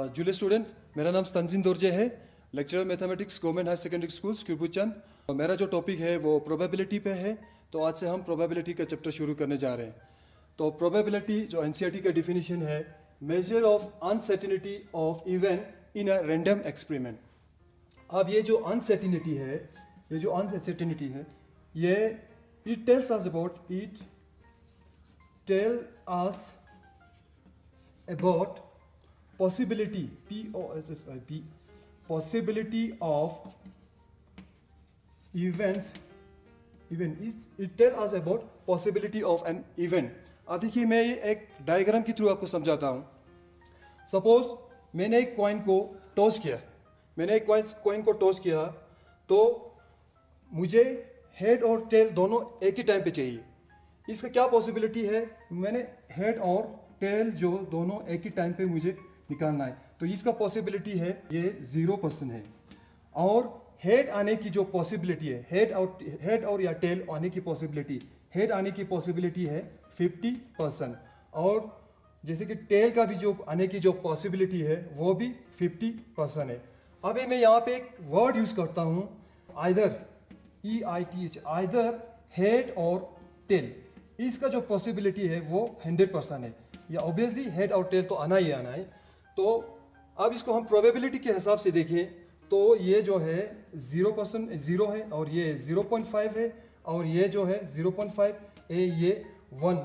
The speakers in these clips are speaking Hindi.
जूलियर स्टूडेंट, मेरा नाम तंजीम दोरजे है, lecturer mathematics government higher secondary school Kirpuchan. मेरा जो टॉपिक है वो प्रोबेबिलिटी पे है। तो आज से हम प्रोबेबिलिटी का चैप्टर शुरू करने जा रहे हैं। तो प्रोबेबिलिटी जो एनसीईआरटी का डिफिनीशन है, measure of uncertainty of event in a random experiment. अब ये जो अनसर्टेनिटी है, ये it tells us about possibility, P-O-S-S-I-P, possibility of events, it tells us about possibility of an event. अब देखिए, मैं ये एक डायग्राम के थ्रू आपको समझाता हूँ। सपोज मैंने एक कॉइन को टॉस किया, तो मुझे हेड और टेल दोनों एक ही टाइम पे चाहिए। इसका क्या पॉसिबिलिटी है? मैंने हेड और टेल जो दोनों एक ही टाइम पे मुझे निकालना है, तो इसका पॉसिबिलिटी है ये 0% है। और हेड आने की जो पॉसिबिलिटी है, हेड और या टेल आने की पॉसिबिलिटी, हेड आने की पॉसिबिलिटी है 50%। और जैसे कि टेल का भी जो आने की जो पॉसिबिलिटी है वो भी 50% है। अब मैं यहाँ पे एक वर्ड यूज करता हूँ, आइदर, EITH, आइदर हेड और टेल। इसका जो पॉसिबिलिटी है वो 100% है। या ऑब्वियसली हेड और टेल तो आना ही आना है। तो अब इसको हम प्रोबेबिलिटी के हिसाब से देखें तो ये जो है 0% 0 है, और ये 0.5 है, और ये जो है 0.5 है, ये 1।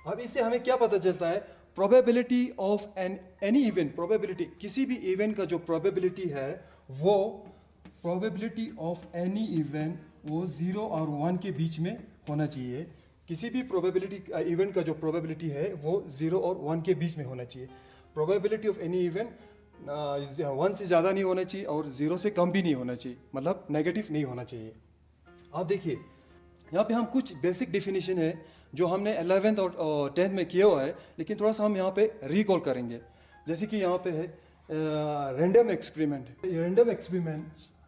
अब इससे हमें क्या पता चलता है? Probability of any event, probability किसी भी इवेंट का जो प्रोबेबिलिटी है वो प्रोबेबिलिटी ऑफ एनी इवेंट वो 0 और 1 के बीच में होना चाहिए। किसी भी प्रोबेबिलिटी इवेंट का जो प्रोबेबिलिटी है वो 0 और 1 के बीच में होना चाहिए। प्रोबेबिलिटी ऑफ एनी इवेंट 1 से ज़्यादा नहीं होना चाहिए और 0 से कम भी नहीं होना चाहिए, मतलब नेगेटिव नहीं होना चाहिए। आप देखिए, यहाँ पे हम कुछ बेसिक डेफिनेशन है जो हमने 11th और 10th में किया हुआ है, लेकिन थोड़ा सा हम यहाँ पे रिकॉल करेंगे। जैसे कि यहाँ पे है रैंडम एक्सपेरिमेंट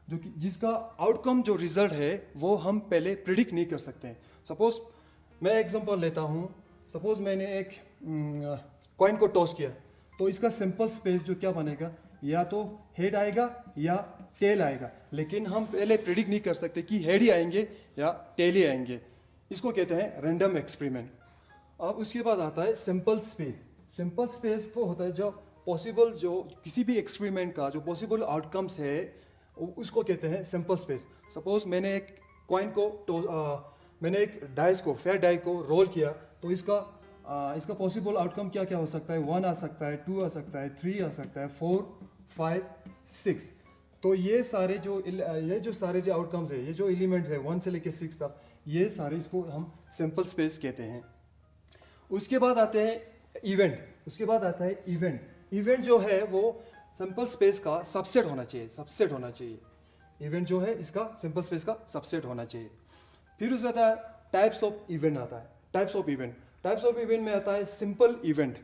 जो कि जिसका आउटकम जो रिजल्ट है वो हम पहले प्रिडिक्ट नहीं कर सकते हैं। सपोज मैं एग्जांपल लेता हूँ। सपोज मैंने एक कॉइन को टॉस किया, तो इसका सिंपल स्पेस जो क्या बनेगा, या तो हेड आएगा या टेल आएगा, लेकिन हम पहले प्रिडिक्ट नहीं कर सकते कि हेड ही आएंगे या टेल ही आएंगे। इसको कहते हैं रैंडम एक्सपेरिमेंट। अब उसके बाद आता है सिंपल स्पेस। सिंपल स्पेस वो होता है जो पॉसिबल, जो किसी भी एक्सपेरिमेंट का जो पॉसिबल आउटकम्स है उसको कहते हैं सिंपल स्पेस। सपोज मैंने एक कॉइन को मैंने एक डाइस को, फेयर डाई को रोल किया, तो इसका पॉसिबल आउटकम क्या क्या हो सकता है? 1 आ सकता है, 2 आ सकता है, 3 आ सकता है, 4, 5, 6। तो ये सारे जो आउटकम्स है, ये जो एलिमेंट्स है 1 से लेके 6 तक, ये सारे इसको हम सिंपल स्पेस कहते हैं। उसके बाद आते हैं इवेंट। इवेंट जो है वो सिंपल स्पेस का सबसेट होना चाहिए। इवेंट जो है इसका सिंपल स्पेस का सबसेट होना चाहिए। फिर उसके आता है टाइप्स ऑफ इवेंट में आता है सिंपल इवेंट।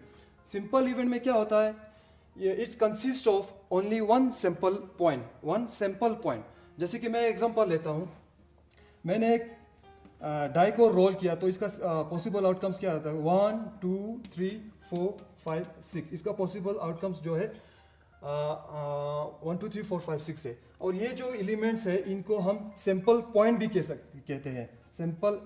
सिंपल इवेंट में क्या होता है? It's consist of only one sample point. जैसे कि मैं एग्जांपल लेता हूँ, मैंने एक डाई को रोल किया, तो इसका पॉसिबल आउटकम्स क्या आता है? 1, 2, 3, 4, 5, 6। इसका पॉसिबल आउटकम्स जो है 1, 2, 3, 4, 5, 6 है। और ये जो एलिमेंट्स है इनको हम सैंपल पॉइंट भी कहते हैं। सिंपल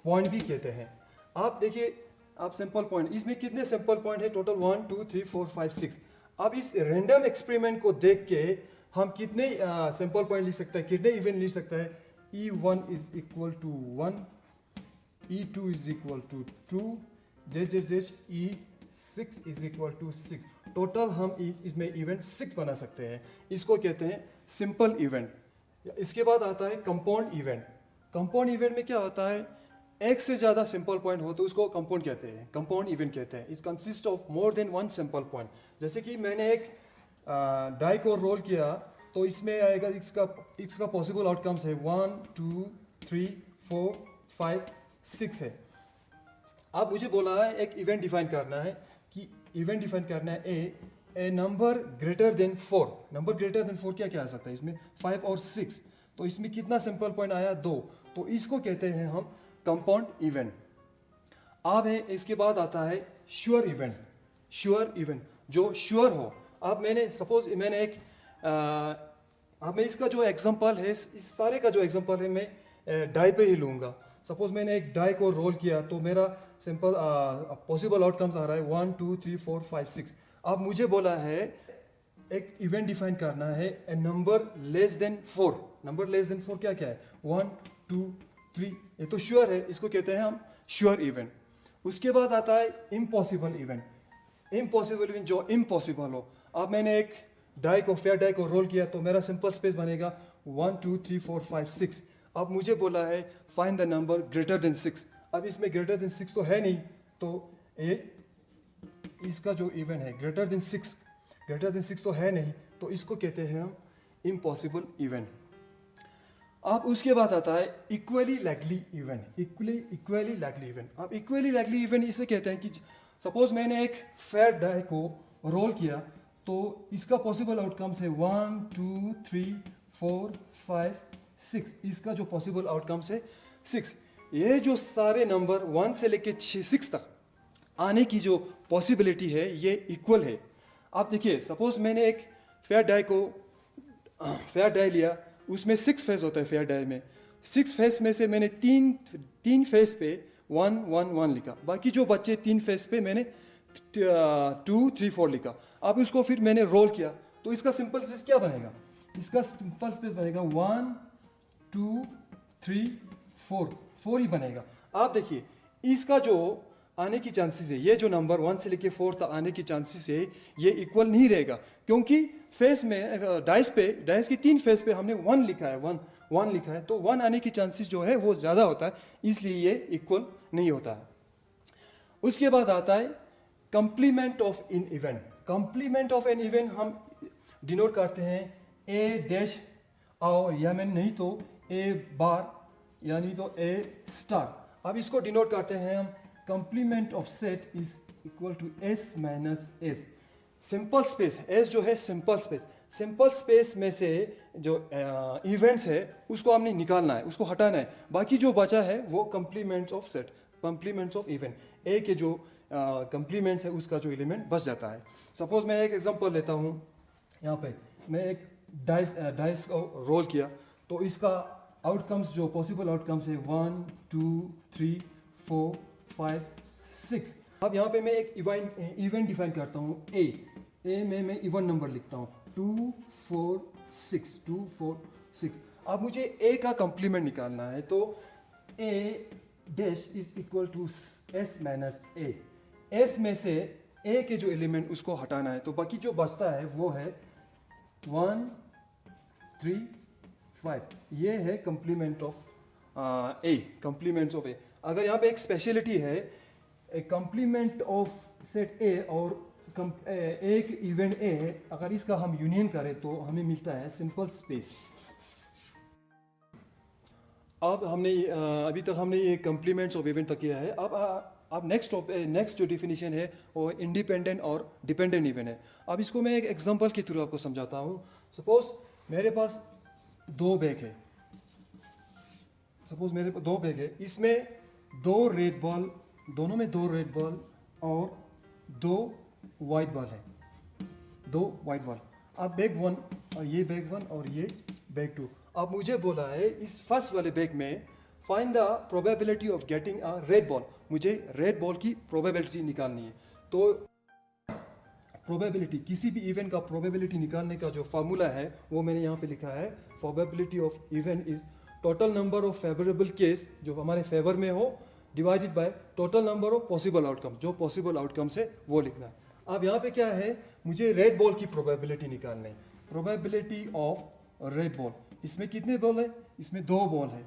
पॉइंट भी कहते हैं। आप देखिए, आप सिंपल पॉइंट, इसमें कितने सिंपल पॉइंट है? टोटल 1, 2, 3, 4, 5, 6। अब इस रैंडम एक्सपेरिमेंट को देख के हम कितने सिंपल पॉइंट लिख सकते हैं, कितने इवेंट लिख सकते हैं? E1 is equal to 1, E2 is equal to 2, E6 is equal to 6। Total हम इसमें इवेंट 6 बना सकते हैं। इसको कहते हैं सिंपल इवेंट। इसके बाद आता है कंपाउंड इवेंट। कंपाउंड इवेंट में क्या होता है? एक से ज्यादा सिंपल पॉइंट हो तो उसको कंपाउंड इवेंट कहते हैं। It consist of more than one simple point. जैसे कि मैंने एक डाई को रोल किया, तो इसमें आएगा इसका पॉसिबल आउटकम्स है 1, 2, 3, 4, 5, 6 है। अब मुझे बोला है एक इवेंट डिफाइन करना है, कि इवेंट डिफाइन करना है A number greater than 4। Number greater than 4 क्या आ सकता है? इसमें 5 और 6। तो इसमें कितना सिंपल पॉइंट आया? 2। तो इसको कहते हैं हम कंपाउंड इवेंट। अब है इसके बाद आता है श्योर इवेंट। श्योर इवेंट, जो श्योर हो। अब मैंने सपोज मैंने एक अब मैं इसका जो एग्जांपल है, इस सारे का जो एग्जांपल है मैं डाई पे ही लूँगा। सपोज मैंने एक डाई को रोल किया तो मेरा सिंपल पॉसिबल आउटकम्स आ रहा है 1 2 3 4 5 6। अब मुझे बोला है एक इवेंट डिफाइन करना है A number less than 4। Number less than 4 क्या क्या है, 1 2 3, ये तो श्योर है, इसको कहते हैं हम श्योर इवेंट। उसके बाद आता है इम्पॉसिबल इवेंट। इम्पॉसिबल इवेंट जो इम्पॉसिबल हो। अब मैंने एक डाई को फेयर डाई को रोल किया तो मेरा सिंपल स्पेस बनेगा 1 2 3 4 5 6। अब मुझे बोला है find the number greater then 6। अब इसमें ग्रेटर देन 6 तो है नहीं, तो ये इसका जो इवेंट है ग्रेटर देन 6 तो है नहीं, तो इसको कहते हैं हम इम्पॉसिबल इवेंट। अब उसके बाद आता है equally likely event. Equally likely event. अब इक्वली लाइकली इवेंट इसे कहते हैं कि सपोज मैंने एक फेयर डाई को रोल किया तो इसका पॉसिबल आउटकम्स है 1 2 3 4 5 6। इसका जो पॉसिबल आउटकम्स है 6। ये जो सारे नंबर 1 से लेके 6 तक आने की जो पॉसिबिलिटी है ये इक्वल है। आप देखिए सपोज मैंने एक फेयर डाई लिया, उसमें 6 फेस होता है फेयर डाई में। 6 फेस में से मैंने तीन फेस पे 1 1 1 लिखा, बाकी जो बच्चे 3 फेस पे मैंने 2 3 4 लिखा। अब उसको फिर मैंने रोल किया तो इसका सिंपल स्पेस क्या बनेगा, इसका सिंपल स्पेस बनेगा 1 2 3 4 ही बनेगा। आप देखिए इसका जो आने की चांसेस है, ये जो नंबर 1 से लेके 4 तक आने की चांसेस है ये इक्वल नहीं रहेगा, क्योंकि फेस में डाइस की 3 फेस पे हमने 1 लिखा है, 1 लिखा है, तो 1 आने की चांसेस जो है वो ज़्यादा होता है, इसलिए ये इक्वल नहीं होता है। उसके बाद आता है complement of in event. Complement of an event हम डिनोट करते हैं ए डैश और या मैं नहीं तो ए बार यानी तो ए स्टार। अब इसको डिनोट करते हैं हम complement of set is equal to S minus S. Simple space, S जो है सिंपल स्पेस में से जो इवेंट्स है उसको हमने निकालना है, उसको हटाना है, बाकी जो बचा है वो कंप्लीमेंट्स ऑफ सेट, कंप्लीमेंट्स ऑफ इवेंट। ए के जो कंप्लीमेंट्स है उसका जो एलिमेंट बच जाता है। सपोज मैं एक एग्जांपल लेता हूँ, यहाँ पे मैं एक डाइस को रोल किया तो इसका आउटकम्स जो पॉसिबल आउटकम्स है 1 2 3 4 5 6। अब यहाँ पे मैं एक इवेंट डिफाइन करता हूँ ए में मैं इवन नंबर लिखता हूँ 2 4 6। अब मुझे ए का कंप्लीमेंट निकालना है तो A dash is equal to S minus A. S में से ए के जो एलिमेंट उसको हटाना है, तो बाकी जो बचता है वो है 1 3 5। ये है कंप्लीमेंट ऑफ ए, कंप्लीमेंट्स ऑफ ए। अगर यहाँ पे एक स्पेशलिटी है, ए कंप्लीमेंट ऑफ सेट ए और एक इवेंट ए, अगर इसका हम यूनियन करें तो हमें मिलता है सिंपल स्पेस। अब हमने अभी तक हमने ये कंप्लीमेंट्स ऑफ इवेंट तक किया है। अब नेक्स्ट जो डिफिनीशन है वो इंडिपेंडेंट और डिपेंडेंट इवेंट है। अब इसको मैं एक एग्जांपल के थ्रू आपको समझाता हूँ। सपोज मेरे पास 2 बैग है, इसमें 2 रेड बॉल, दोनों में 2 रेड बॉल और 2 वाइट बॉल है, 2 वाइट बॉल। अब बैग 1 और ये बैग 1 और ये बैग 2। अब मुझे बोला है इस फर्स्ट वाले बैग में find the probability of getting a red ball. मुझे रेड बॉल की प्रोबेबिलिटी निकालनी है। तो प्रोबेबिलिटी, किसी भी इवेंट का प्रोबेबिलिटी निकालने का जो फार्मूला है वो मैंने यहाँ पे लिखा है। Probability of event is total number of favourable case जो हमारे फेवर में हो divided by total number of possible outcome, जो पॉसिबल आउटकम्स है वो लिखना है। अब यहाँ पे क्या है, मुझे रेड बॉल की प्रोबेबिलिटी निकालना है। प्रोबेबिलिटी ऑफ रेड बॉल, इसमें कितने बॉल है, इसमें 2 बॉल है।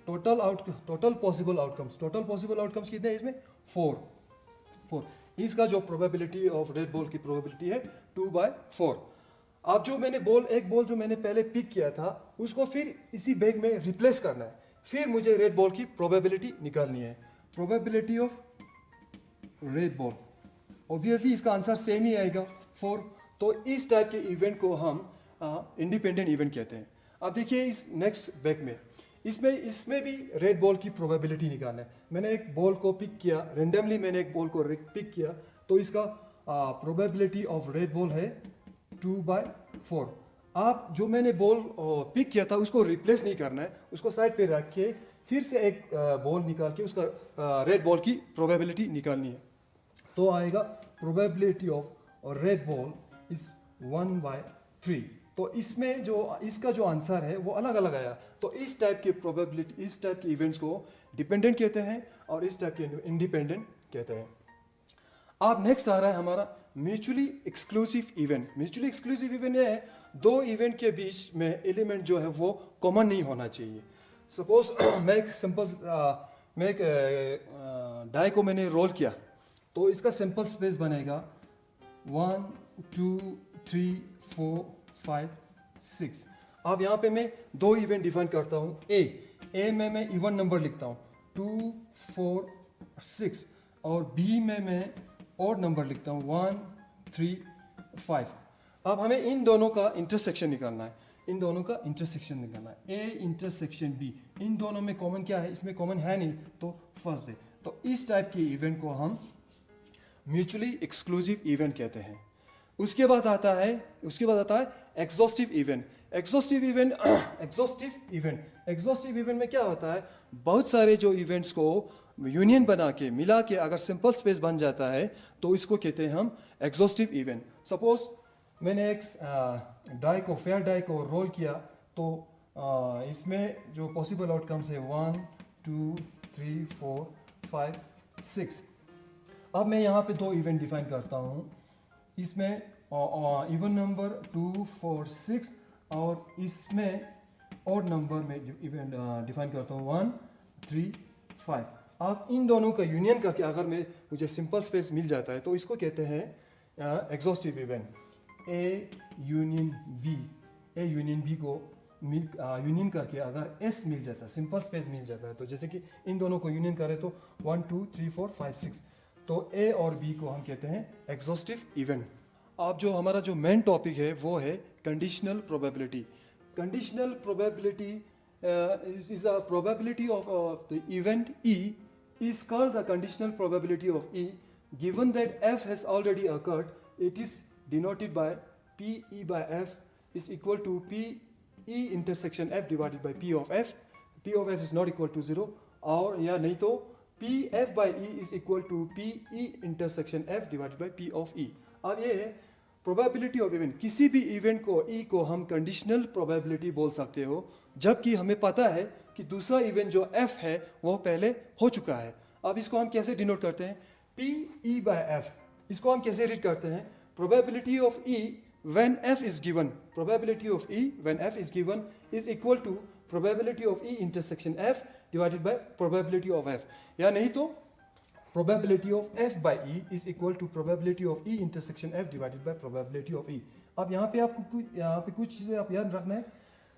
टोटल पॉसिबल आउटकम्स कितने हैं इसमें, 4। इसका जो प्रोबेबिलिटी ऑफ रेड बॉल की प्रोबेबिलिटी है 2/4। अब जो मैंने एक बॉल जो मैंने पहले पिक किया था उसको फिर इसी बैग में रिप्लेस करना है, फिर मुझे रेड बॉल की प्रोबेबिलिटी निकालनी है। Probability of red ball, obviously इसका आंसर सेम ही आएगा 4। तो इस टाइप के इवेंट को हम इंडिपेंडेंट इवेंट कहते हैं। अब देखिए इस नेक्स्ट बैग में इसमें भी रेड बॉल की प्रोबेबिलिटी निकालना है। मैंने एक बॉल को पिक किया, रेंडमली मैंने एक बॉल को पिक किया तो इसका प्रोबेबिलिटी ऑफ रेड बॉल है 2/4। आप जो मैंने बॉल पिक किया था उसको रिप्लेस नहीं करना है, उसको साइड पे रख के फिर से एक बॉल निकाल के उसका रेड बॉल की प्रोबेबिलिटी निकालनी है। तो आएगा probability of red ball is 1/3। तो इसमें जो इसका जो आंसर है वो अलग अलग आया। तो इस टाइप की प्रोबेबिलिटी, इस टाइप के इवेंट्स को डिपेंडेंट कहते हैं और इस टाइप के इंडिपेंडेंट कहते हैं। अब नेक्स्ट आ रहा है हमारा mutually exclusive event. Mutually exclusive event ये है दो इवेंट के बीच में एलिमेंट जो है वो कॉमन नहीं होना चाहिए। सपोज मैं एक डाई को मैंने रोल किया तो इसका सिंपल स्पेस बनेगा 1 2 3 4 5 6। अब यहाँ पे मैं दो इवेंट डिफाइन करता हूँ। ए में मैं इवन नंबर लिखता हूँ 2 4 6 और बी में मैं ऑड नंबर लिखता हूँ 1 3 5। अब हमें इन दोनों का इंटरसेक्शन निकालना है, इन दोनों का इंटरसेक्शन निकालना है। ए इंटरसेक्शन बी, इन दोनों में कॉमन क्या है? इसमें कॉमन है नहीं तो फर्स्ट है। तो इस टाइप के इवेंट को हम म्यूचुअली एक्सक्लूसिव इवेंट कहते हैं। उसके बाद आता है एग्जॉस्टिव इवेंट। एग्जॉस्टिव इवेंट में क्या होता है? बहुत सारे जो इवेंट्स को यूनियन बना के मिला के अगर सिंपल स्पेस बन जाता है तो इसको कहते हैं हम एग्जॉस्टिव इवेंट। सपोज मैंने एक फेयर डाई को रोल किया तो इसमें जो पॉसिबल आउटकम्स है 1 2 3 4 5 6। अब मैं यहाँ पे दो इवेंट डिफाइन करता हूँ। इसमें इवन नंबर 2 4 6 और इसमें ऑड नंबर में इवेंट डिफाइन करता हूँ 1 3 5। अब इन दोनों का यूनियन करके अगर मुझे सिंपल स्पेस मिल जाता है तो इसको कहते हैं exhaustive event. A union B को यूनियन करके अगर एस मिल जाता है, सिंपल स्पेस मिल जाता है, तो जैसे कि इन दोनों को यूनियन करें तो 1 2 3 4 5 6, तो ए और बी को हम कहते हैं एग्जॉस्टिव इवेंट। अब जो हमारा जो मेन टॉपिक है वो है conditional probability. Conditional probability is a probability of the event E is called the conditional probability of E. Given that F has already occurred, it is denoted by PE by F is equal to PE intersection F divided by P of F. P of F is not equal to 0, और या नहीं तो PF by E is equal to PE intersection F divided by P of E. अब ये है प्रोबेबिलिटी ऑफ इवेंट। किसी भी इवेंट को ई को हम कंडीशनल प्रोबेबिलिटी बोल सकते हो जबकि हमें पता है कि दूसरा इवेंट जो एफ है वो पहले हो चुका है। अब इसको हम कैसे डिनोट करते हैं? P E by F. इसको हम कैसे रीड करते हैं? Probability of E when F is given, probability of E when F is given is equal to probability of E intersection F divided by probability of F, या नहीं तो probability of f by e is equal to probability of e intersection f divided by probability of e. अब यहाँ पे कुछ चीज़ें आप याद रखना है।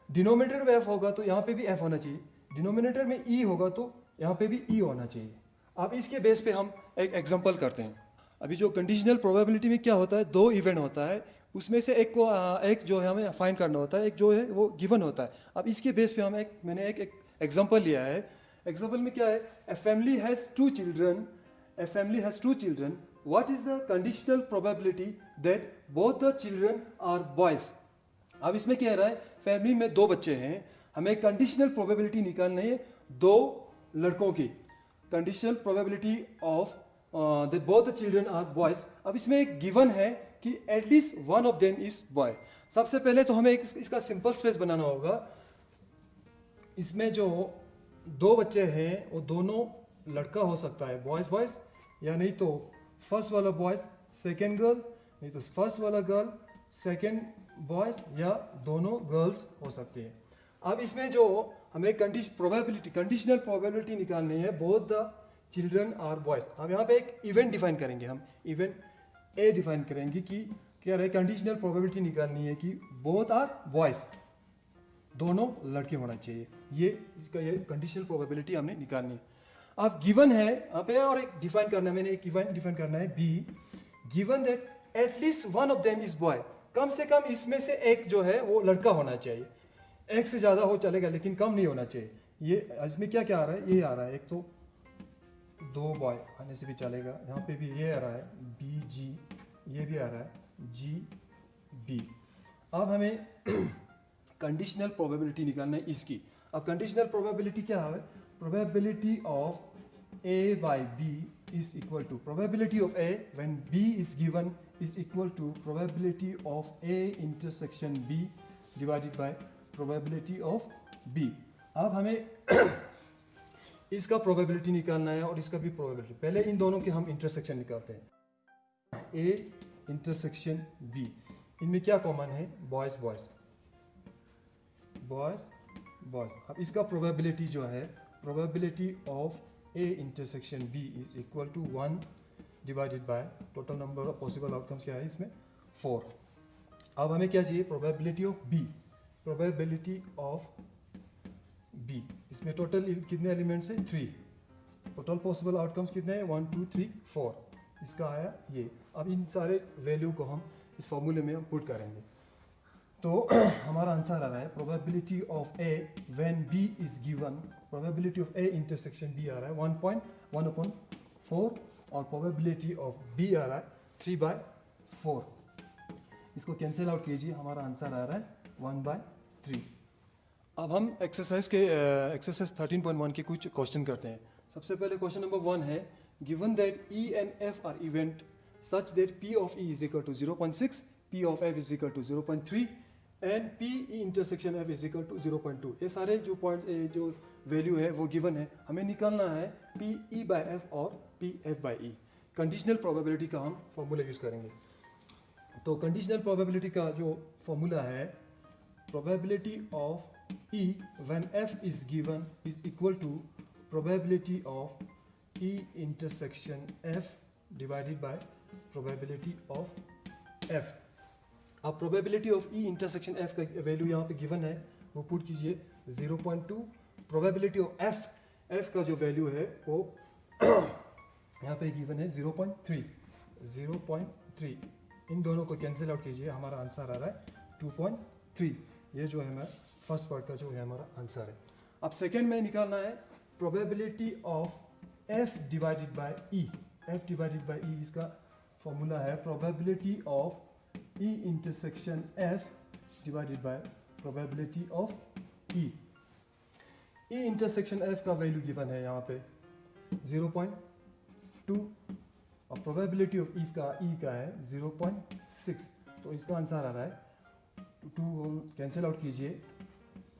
डिनोमिनेटर में f होगा तो यहाँ पे भी f होना चाहिए, डिनोमिनेटर में e होगा तो यहाँ पे भी e होना चाहिए। अब इसके बेस पे हम एक एग्जांपल करते हैं। अभी जो कंडीशनल प्रोबेबिलिटी में क्या होता है, दो इवेंट होता है, उसमें से एक जो है हमें फाइंड करना होता है, एक जो है वो गिवन होता है। अब इसके बेस पे मैंने एक एग्जांपल लिया है। एग्जांपल में क्या है? A family has two children. What is the conditional probability that both the children are boys? अब इसमें क्या रहा है? फैमिली में दो बच्चे हैं, हमें कंडीशनल प्रोबेबिलिटी निकालनी है दो लड़कों की। Conditional probability of that both the children are boys. अब इसमें एक गिवन है कि at least one of them is boy. सबसे पहले तो हमें इसका सिंपल स्पेस बनाना होगा। इसमें जो दो बच्चे हैं वो दोनों लड़का हो सकता है, बॉयज, या नहीं तो फर्स्ट वाला बॉयज सेकेंड गर्ल, नहीं तो फर्स्ट वाला गर्ल सेकेंड बॉयज, या दोनों गर्ल्स हो सकती है। अब इसमें जो हमें कंडीशनल प्रोबेबिलिटी निकालनी है both the children are boys. अब यहाँ पे एक इवेंट डिफाइन करेंगे, हम इवेंट ए डिफाइन करेंगे कि क्या रहे, कंडीशनल प्रोबेबिलिटी निकालनी है कि बोथ आर बॉयज, दोनों लड़के होना चाहिए। ये कंडीशनल प्रोबेबिलिटी हमने निकालनी है। अब गिवन है यहाँ पे, और एक डिफाइन करना है, मैंने एक इवेंट डिफाइन करना है B. Given that at least one of them is boy, कम से कम इसमें से एक जो है वो लड़का होना चाहिए। एक से ज्यादा हो चलेगा लेकिन कम नहीं होना चाहिए। ये इसमें क्या क्या आ रहा है? ये आ रहा है, एक तो दो बॉय आने से भी चलेगा, यहाँ पे भी ये आ रहा है बी जी ये भी आ रहा है GB। अब हमें कंडीशनल प्रोबेबिलिटी निकालना है इसकी। अब कंडीशनल प्रोबेबिलिटी क्या है? Probability of A by B is equal to probability of A when B is given is equal to probability of A intersection B divided by probability of B। अब हमें इसका प्रोबेबिलिटी निकालना है और इसका भी प्रोबेबिलिटी। पहले इन दोनों के हम इंटरसेक्शन निकालते हैं। A इंटरसेक्शन B, इनमें क्या कॉमन है? Boys boys boys boys. अब इसका प्रोबेबिलिटी जो है, probability of A intersection B is equal to 1 divided by total number of possible outcomes क्या है इसमें? 4। अब हमें क्या चाहिए? Probability of B। Probability of B, इसमें टोटल कितने एलिमेंट्स हैं? 3। टोटल पॉसिबल आउटकम्स कितने हैं? 1 2 3 4। इसका आया ये। अब इन सारे वैल्यू को हम इस फॉर्मूले में हम पुट करेंगे तो हमारा आंसर आ रहा है probability of A when B is given, probability of A intersection B आ रहा है 1.1/4 और प्रोबेबिलिटी ऑफ B आ रहा है 3/4। इसको कैंसिल आउट कीजिए, हमारा आंसर आ रहा है 1/3। अब हम एक्सरसाइज 13.1 के कुछ क्वेश्चन करते हैं। सबसे पहले क्वेश्चन नंबर 1 है, given that E and F are event such that P of E is equal to 0.6, P of F is equal to 0.3 and P E intersection F is equal to 0.2। ये सारे जो पॉइंट जो वैल्यू है वो गिवन है। हमें निकालना है P E by F और P F by E। Conditional probability का हम फॉर्मूला यूज करेंगे। तो कंडीशनल प्रोबेबिलिटी का जो फॉर्मूला है, probability of E when F is given is equal to probability of E intersection F divided by probability of F। अब probability of E intersection F का वैल्यू यहाँ पे गिवन है, वो पुट कीजिए 0.2। probability of F का जो वैल्यू है वो यहाँ पे गिवन है 0.3। इन दोनों को कैंसिल आउट कीजिए, हमारा आंसर आ रहा है 2.3। ये जो है हमारा फर्स्ट पार्ट का जो है हमारा आंसर है। अब सेकेंड में निकालना है probability of F divided by E। F divided by E इसका फॉर्मूला है probability of E intersection F divided by probability of E। E intersection F का वैल्यू गिवन है यहाँ पे 0.2 और प्रोबेबिलिटी ऑफ E का है 0.6। तो इसका आंसर आ रहा है 2 कैंसिल आउट कीजिए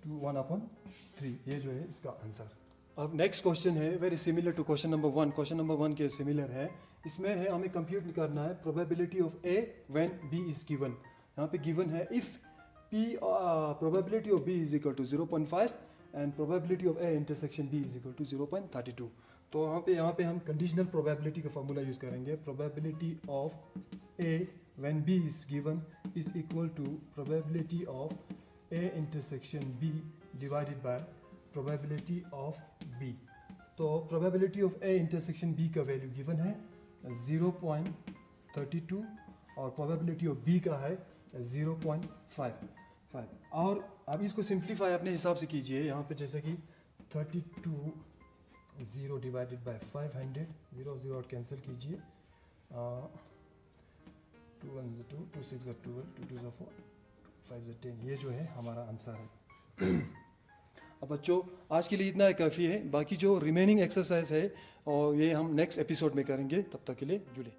1/3। ये जो है इसका आंसर। अब नेक्स्ट क्वेश्चन है very similar to question number 1। Question number 1 के सिमिलर है। इसमें है हमें कंप्यूट करना है probability of A when B is given. यहाँ पे गिवन है if P probability of B is equal to 0.5 and probability of A intersection B is equal to 0.32। तो यहाँ पे हम कंडीशनल प्रोबेबिलिटी का फॉर्मूला यूज करेंगे। Probability of A when B is given is equal to probability of A intersection B divided by probability of B। तो probability of A intersection B का वैल्यू गिवन है 0.32 और प्रोबेबिलिटी ऑफ B का है 0.55। और अब इसको सिंप्लीफाई अपने हिसाब से कीजिए। यहाँ पे जैसे कि 32 0 डिवाइडेड बाय 500, 0 0 और कैंसिल कीजिए, 2 1 2 2 6 12 2 2 4 5 10। ये जो है हमारा आंसर है। अब बच्चों आज के लिए इतना ही काफ़ी है। बाकी जो रिमेनिंग एक्सरसाइज है और ये हम नेक्स्ट एपिसोड में करेंगे। तब तक के लिए जुड़े।